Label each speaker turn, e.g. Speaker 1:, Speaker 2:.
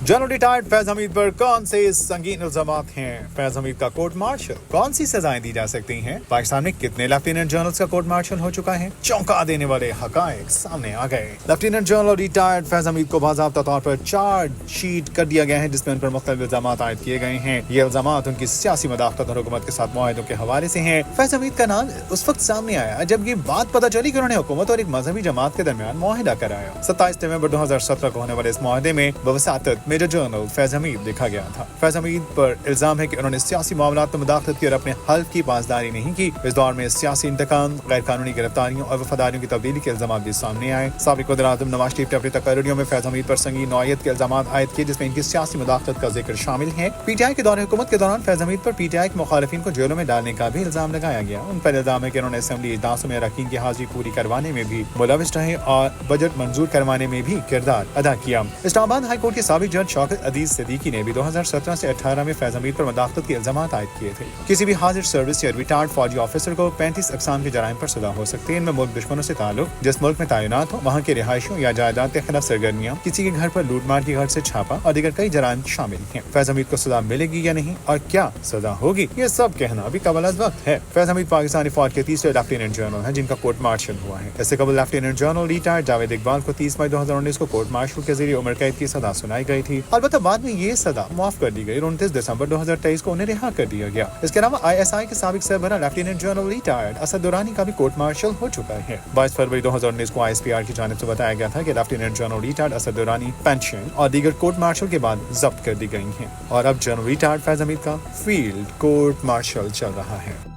Speaker 1: General retired Faiz Hamid पर कौन से संगीन इल्जामात हैं? फैज हमीद का कोर्ट मार्शल, कौन सी सजाएं दी जा सकती हैं? पाकिस्तान में कितने लेफ्टिनेंट जनरल्स का कोर्ट मार्शल हो चुका है? चौंका देने वाले हकायक सामने आ गए। Lieutenant general retired Faiz Hamid को बाज़ाब्ता तौर पर चार्ज शीट कर दिया गया है, जिसमें उन पर मुख्तलिफ इल्जामात आयद किए गए हैं। ये इल्जामात उनकी सियासी मदाखलत और हुकूमत के साथ मुआहदों के हवाले से हैं। फैज हमीद का नाम उस वक्त सामने आया जब ये बात पता चली कि उन्होंने हुकूमत और एक मजहबी जमात के दरमियान मुआहिदा कराया। 27 नवंबर 2017 को होने वाले इस मुआहदे में बवसातत मेजर जनरल फैज हमीद लिखा गया था। फैज हमीद पर इल्जाम है कि उन्होंने सियासी मामलात में मुदाखलत की और अपने हल्फ की पासदारी नहीं की। इस दौर में सियासी इंतकाम, गैर कानूनी गिरफ्तारियों और वफादारियों की तब्दीली के इल्जाम भी सामने आए। साबिक वज़ीर-ए-आज़म नवाज शरीफ ने अपनी तकरीरों में फैज हमीद पर संगीन नौइयत के इल्जाम आयद किए, जिसमें इनकी सियासी मुदाखलत का जिक्र शामिल है। पीटीआई के दौर हुकूमत के दौरान फैज हमीद पर पीटीआई के मुखालिफिन को जेलों में डालने का भी इल्जाम लगाया गया। उन पर इल्जाम है कि उन्होंने असेंबली इजलासों में अरकान की हाजिरी पूरी करवाने में भी मुलविस रहे और बजट मंजूर करवाने में भी किरदार अदा किया। इस्लामाबाद हाई कोर्ट के साबिक जज शौकत अजीज सिद्दीकी ने भी 2017 से 18 में फैज हमीद पर मुदाखलत के इल्जाम आयद किए थे। किसी भी हाजिर सर्विस या रिटायर्ड फौजी ऑफिसर को 35 अक़साम के जराइम पर सजा हो सकती है। इनमें मुल्क दुश्मनों से ताल्लुक, जिस मुल्क में तैनात हो वहाँ के रिहायशियों या जायदाद के खिलाफ सरगर्मियाँ, किसी के घर पर लूटमार की घर से छापा और दीगर कई जराइम शामिल हैं। फैज हमीद को सजा मिलेगी या नहीं और क्या सजा होगी, ये सब कहना अभी कबल अज़ वक्त है। फैज हमीद पाकिस्तानी फौज के तीसरे लेफ्टिनेंट जनरल हैं जिनका कोर्ट मार्शल हुआ है। इससे कबल lieutenant general retired Javed Iqbal को 30 मई 2019 को कोर्ट मार्शल के जरिए उम्र कैद की सजा सुनाई गई थी। अलबत्ता बाद में ये सजा माफ कर दी गई और 29 दिसंबर 2023 को उन्हें रिहा कर दिया गया। इसके अलावा ISI के साबिक सरबराह lieutenant general retired Asad Durrani का भी कोर्ट मार्शल हो चुका है। 22 फरवरी 2019 को ISPR की जानिब से बताया गया था कि lieutenant general retired Asad Durrani pension और दीगर कोर्ट मार्शल के बाद जब्त कर दी गई हैं और अब जनरल रिटायर्ड फैज हमीद का फील्ड कोर्ट मार्शल चल रहा है।